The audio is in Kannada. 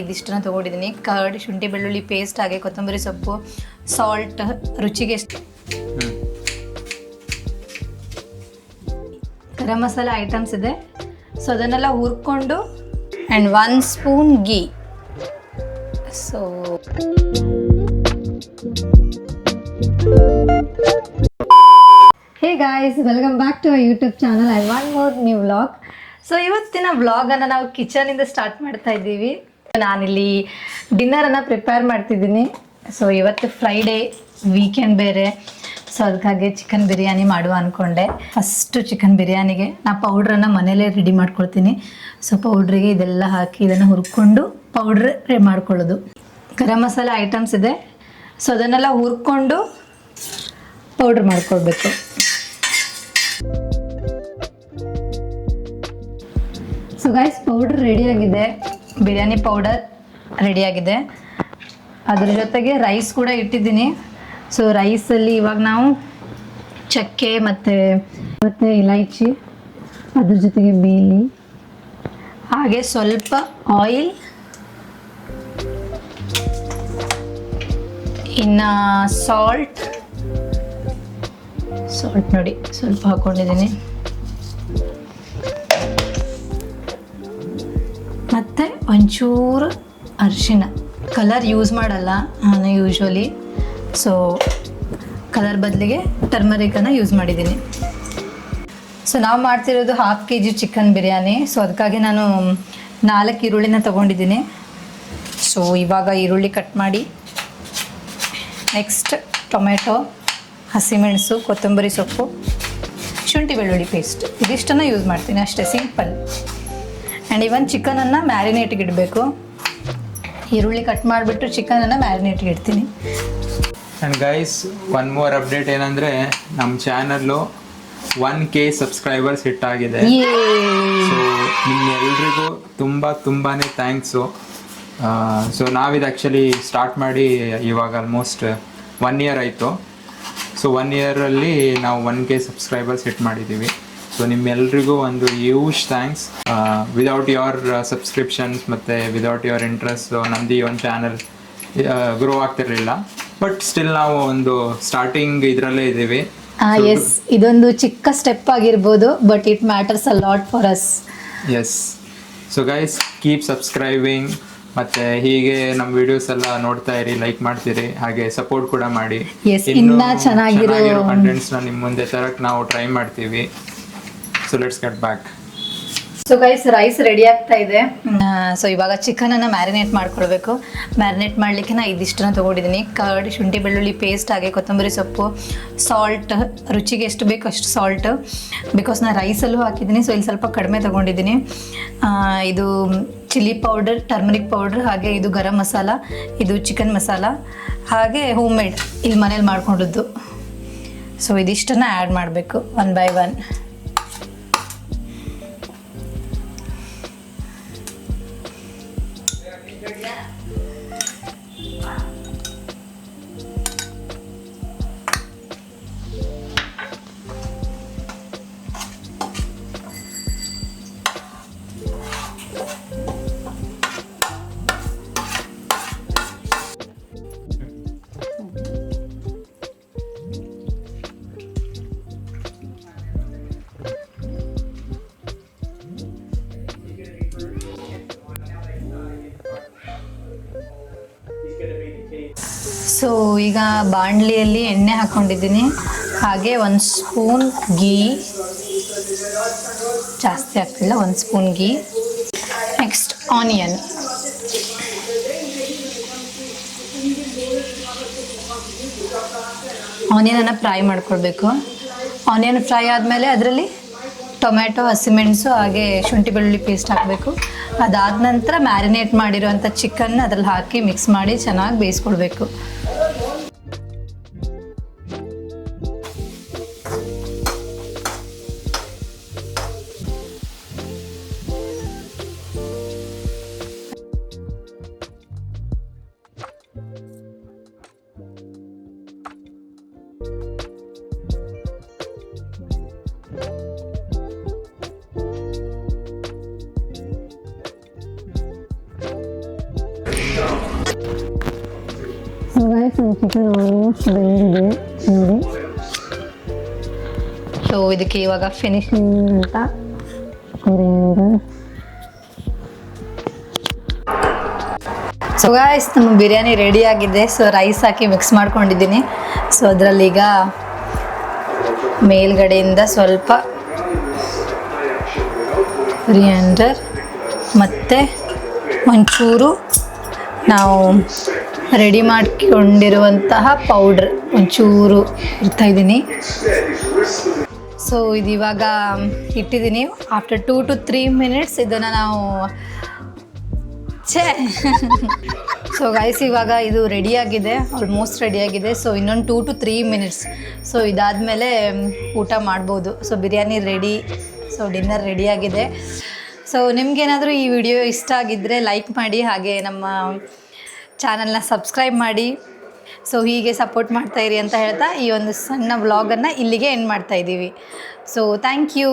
ಇದಿಷ್ಟನ್ನ ತೊಗೊಂಡಿದ್ದೀನಿ. ಕರ್ಡ್, ಶುಂಠಿ ಬೆಳ್ಳುಳ್ಳಿ ಪೇಸ್ಟ್, ಹಾಗೆ ಕೊತ್ತಂಬರಿ ಸೊಪ್ಪು, ಸಾಲ್ಟ್, ರುಚಿಗೆ ಎಷ್ಟು ಗರಂ ಮಸಾಲ ಐಟಮ್ಸ್ ಇದೆ. ಸೊ ಅದನ್ನೆಲ್ಲ ಹುರ್ಕೊಂಡು and 1 spoon ghee. So hey guys, welcome back to YouTube channel and one more new vlog. So ಇವತ್ತಿನ ವ್ಲಾಗನ್ನು ನಾವು ಕಿಚನಿಂದ ಸ್ಟಾರ್ಟ್ ಮಾಡ್ತಾ ಇದ್ದೀವಿ. ನಾನಿಲ್ಲಿ ಡಿನ್ನರನ್ನು ಪ್ರಿಪೇರ್ ಮಾಡ್ತಿದ್ದೀನಿ. ಸೊ ಇವತ್ತು ಫ್ರೈಡೇ, ವೀಕೆಂಡ್ ಬೇರೆ. ಸೊ ಅದಕ್ಕಾಗಿ ಚಿಕನ್ ಬಿರಿಯಾನಿ ಮಾಡುವ ಅಂದ್ಕೊಂಡೆ. ಫಸ್ಟು ಚಿಕನ್ ಬಿರಿಯಾನಿಗೆ ನಾನು ಪೌಡ್ರನ್ನು ಮನೇಲೇ ರೆಡಿ ಮಾಡ್ಕೊಳ್ತೀನಿ. ಸೊ ಪೌಡ್ರಿಗೆ ಇದೆಲ್ಲ ಹಾಕಿ ಇದನ್ನು ಹುರ್ಕೊಂಡು ಪೌಡ್ರ್ ರೆಡಿ ಮಾಡ್ಕೊಳ್ಳೋದು. ಗರಂ ಮಸಾಲ ಐಟಮ್ಸ್ ಇದೆ. ಸೊ ಅದನ್ನೆಲ್ಲ ಹುರ್ಕೊಂಡು ಪೌಡ್ರ್ ಮಾಡ್ಕೊಳ್ಬೇಕು. ಸೊ ಗೈಸ್, ಪೌಡ್ರ್ ರೆಡಿಯಾಗಿದೆ, ಬಿರಿಯಾನಿ ಪೌಡರ್ ರೆಡಿಯಾಗಿದೆ. ಅದ್ರ ಜೊತೆಗೆ ರೈಸ್ ಕೂಡ ಇಟ್ಟಿದ್ದೀನಿ. ಸೊ ರೈಸಲ್ಲಿ ಇವಾಗ ನಾವು ಚಕ್ಕೆ ಮತ್ತು ಇಲೈಚಿ, ಅದ್ರ ಜೊತೆಗೆ ಬೇಲಿ, ಹಾಗೆ ಸ್ವಲ್ಪ ಆಯಿಲ್, ಇನ್ನು ಸಾಲ್ಟ್ ನೋಡಿ ಸ್ವಲ್ಪ ಹಾಕ್ಕೊಂಡಿದ್ದೀನಿ, ಮತ್ತು ಒಂಚೂರು ಅರಿಶಿನ. ಕಲರ್ ಯೂಸ್ ಮಾಡಲ್ಲ ನಾನು ಯೂಶ್ವಲಿ. ಸೊ ಕಲರ್ ಬದಲಿಗೆ ಟರ್ಮರಿಕನ್ನು ಯೂಸ್ ಮಾಡಿದ್ದೀನಿ. ಸೊ ನಾವು ಮಾಡ್ತಿರೋದು 1/2 kg ಚಿಕನ್ ಬಿರಿಯಾನಿ. ಸೊ ಅದಕ್ಕಾಗಿ ನಾನು 4 ಈರುಳ್ಳಿನ ತೊಗೊಂಡಿದ್ದೀನಿ. ಸೊ ಇವಾಗ ಈರುಳ್ಳಿ ಕಟ್ ಮಾಡಿ, ನೆಕ್ಸ್ಟ್ ಟೊಮೆಟೊ, ಹಸಿಮೆಣಸು, ಕೊತ್ತಂಬರಿ ಸೊಪ್ಪು, ಶುಂಠಿ ಬೆಳ್ಳುಳ್ಳಿ ಪೇಸ್ಟ್, ಇದಿಷ್ಟನ್ನು ಯೂಸ್ ಮಾಡ್ತೀನಿ, ಅಷ್ಟೇ ಸಿಂಪಲ್. ಆ್ಯಂಡ್ ಇವನ್ ಚಿಕನನ್ನು ಮ್ಯಾರಿನೇಟ್ಗೆ ಇಡಬೇಕು. ಈರುಳ್ಳಿ ಕಟ್ ಮಾಡಿಬಿಟ್ಟು ಚಿಕನನ್ನು ಮ್ಯಾರಿನೇಟ್ಗೆ ಇಡ್ತೀನಿ. And guys, one more update ಏನಂದರೆ, ನಮ್ಮ ಚಾನಲ್ಲು 1K ಸಬ್ಸ್ಕ್ರೈಬರ್ಸ್ ಹಿಟ್ ಆಗಿದೆ. ಸೊ ನಿಮ್ಮೆಲ್ರಿಗೂ ತುಂಬಾ ಥ್ಯಾಂಕ್ಸು. ಸೊ ನಾವಿದು ಆ್ಯಕ್ಚುಲಿ ಸ್ಟಾರ್ಟ್ ಮಾಡಿ ಇವಾಗ ಆಲ್ಮೋಸ್ಟ್ 1 year ಆಯಿತು. ಸೊ 1 year ನಾವು 1K ಸಬ್ಸ್ಕ್ರೈಬರ್ಸ್ ಹಿಟ್ ಮಾಡಿದ್ದೀವಿ. ಸೊ ನಿಮ್ಮೆಲ್ರಿಗೂ ಒಂದು huge thanks. Without your subscriptions ಮತ್ತು ವಿದೌಟ್ ಯುವರ್ ಇಂಟ್ರೆಸ್ಟ್ ನಮ್ಮದು ಈ ಒಂದು ಚಾನಲ್ ಗ್ರೋ ಆಗ್ತಿರಲಿಲ್ಲ. ಬಟ್ ಸ್ಟಿಲ್ ನಾವು ಒಂದು ಸ್ಟಾರ್ಟಿಂಗ್ ಇದರಲ್ಲೇ ಇದ್ದೀವಿ. ಎಸ್, ಇದೊಂದು ಚಿಕ್ಕ ಸ್ಟೆಪ್ ಆಗಿರ್ಬೋದು, but it matters a lot for us. Yes. So guys, keep subscribing, ಮತ್ತು ಹೀಗೆ ನಮ್ಮ ವಿಡಿಯೋಸ್ ಎಲ್ಲ ನೋಡ್ತಾ ಇರಿ, ಲೈಕ್ ಮಾಡ್ತೀರಿ, ಹಾಗೆ ಸಪೋರ್ಟ್ ಕೂಡ ಮಾಡಿ. ಇನ್ನೂ ಚೆನ್ನಾಗಿರೋ ಕಂಟೆಂಟ್ಸ್ನ ನಿಮ್ಮ ಮುಂದೆ ತರಕ್ಕೆ ನಾವು ಟ್ರೈ ಮಾಡ್ತೀವಿ. So let's get back. So guys, rice ready ಆಗ್ತಾ ಇದೆ. ಸೊ ಇವಾಗ ಚಿಕನನ್ನು ಮ್ಯಾರಿನೇಟ್ ಮಾಡ್ಕೊಳ್ಬೇಕು. ಮ್ಯಾರಿನೇಟ್ ಮಾಡಲಿಕ್ಕೆ ನಾನು ಇದಿಷ್ಟನ್ನು ತೊಗೊಂಡಿದ್ದೀನಿ. ಕರ್ಡ್, ಶುಂಠಿ ಬೆಳ್ಳುಳ್ಳಿ ಪೇಸ್ಟ್, ಹಾಗೆ ಕೊತ್ತಂಬರಿ ಸೊಪ್ಪು, ಸಾಲ್ಟ್, ರುಚಿಗೆ ಎಷ್ಟು ಬೇಕು ಅಷ್ಟು ಸಾಲ್ಟ್, ಬಿಕಾಸ್ ನಾನು ರೈಸಲ್ಲೂ ಹಾಕಿದ್ದೀನಿ. ಸೊ ಇಲ್ಲಿ ಸ್ವಲ್ಪ ಕಡಿಮೆ ತೊಗೊಂಡಿದ್ದೀನಿ. ಇದು ಚಿಲ್ಲಿ ಪೌಡರ್, ಟರ್ಮರಿಕ್ ಪೌಡ್ರ್, ಹಾಗೆ ಇದು ಗರಂ ಮಸಾಲ, ಇದು ಚಿಕನ್ ಮಸಾಲ, ಹಾಗೆ ಹೋಮ್ ಮೇಡ್ ಇಲ್ಲಿ ಮನೇಲಿ ಮಾಡ್ಕೊಂಡಿದ್ದು. ಸೊ ಇದಿಷ್ಟನ್ನು ಆ್ಯಡ್ ಮಾಡಬೇಕು ಒನ್ ಬೈ ಒನ್. ಸೊ ಈಗ ಬಾಣಲಿಯಲ್ಲಿ ಎಣ್ಣೆ ಹಾಕ್ಕೊಂಡಿದ್ದೀನಿ, ಹಾಗೆ 1 ಸ್ಪೂನ್ ಗೀ, ಜಾಸ್ತಿ ಆಗ್ತಿಲ್ಲ, 1 ಸ್ಪೂನ್ ಗೀ. ನೆಕ್ಸ್ಟ್ ಆನಿಯನನ್ನು ಫ್ರೈ ಮಾಡ್ಕೊಳ್ಬೇಕು. ಆನಿಯನ್ ಫ್ರೈ ಆದಮೇಲೆ ಅದರಲ್ಲಿ ಟೊಮೆಟೊ, ಹಸಿಮೆಣಸು, ಹಾಗೆ ಶುಂಠಿ ಬೆಳ್ಳುಳ್ಳಿ ಪೇಸ್ಟ್ ಹಾಕಬೇಕು. ಅದಾದ ನಂತರ ಮ್ಯಾರಿನೇಟ್ ಮಾಡಿರೋವಂಥ ಚಿಕನ್ ಅದ್ರಲ್ಲಿ ಹಾಕಿ ಮಿಕ್ಸ್ ಮಾಡಿ ಚೆನ್ನಾಗಿ ಬೇಯಿಸ್ಕೊಳ್ಬೇಕು. ಚಿಕನ್ ಆಲ್ಮೋಸ್ಟ್ ಬೆಂದಿದೆ ನೋಡಿ. ಸೊ ಇದಕ್ಕೆ ಇವಾಗ ಫಿನಿಶಿಂಗ್ ಅಂತ ಸೊ ಗಾಯ್ಸ್ ನಮ್ಮ ಬಿರಿಯಾನಿ ರೆಡಿ ಆಗಿದೆ. ಸೊ ರೈಸ್ ಹಾಕಿ ಮಿಕ್ಸ್ ಮಾಡ್ಕೊಂಡಿದ್ದೀನಿ. ಸೊ ಅದರಲ್ಲೀಗ ಮೇಲ್ಗಡೆಯಿಂದ ಸ್ವಲ್ಪ ಕೊರಿಯಾಂಡರ್ ಮತ್ತು ಒಂಚೂರು ನಾವು ರೆಡಿ ಮಾಡಿಕೊಂಡಿರುವಂತಹ ಪೌಡ್ರ್ ಒಂಚೂರು ಇಡ್ತಾಯಿದ್ದೀನಿ. ಸೊ ಇದು ಇವಾಗ ಇಟ್ಟಿದ್ದೀನಿ. ಆಫ್ಟರ್ 2 to 3 minutes ಇದನ್ನು ನಾವು ಸೊ ಗೈಸ್ ಇವಾಗ ಇದು ರೆಡಿಯಾಗಿದೆ, ಆಲ್ಮೋಸ್ಟ್ ರೆಡಿಯಾಗಿದೆ. ಸೊ ಇನ್ನೊಂದು 2 to 3 minutes. ಸೊ ಇದಾದಮೇಲೆ ಊಟ ಮಾಡ್ಬೋದು. So biryani ready, so dinner ರೆಡಿಯಾಗಿದೆ. ಸೊ ನಿಮಗೇನಾದರೂ ಈ ವಿಡಿಯೋ ಇಷ್ಟ ಆಗಿದ್ದರೆ ಲೈಕ್ ಮಾಡಿ, ಹಾಗೆ ನಮ್ಮ ಚಾನಲ್ನ ಸಬ್ಸ್ಕ್ರೈಬ್ ಮಾಡಿ. ಸೊ ಹೀಗೆ ಸಪೋರ್ಟ್ ಮಾಡ್ತಾಯಿರಿ ಅಂತ ಹೇಳ್ತಾ ಈ ಒಂದು ಸಣ್ಣ ವ್ಲಾಗನ್ನು ಇಲ್ಲಿಗೆ ಎಂಡ್ ಮಾಡ್ತಾಯಿದ್ದೀವಿ. So thank you.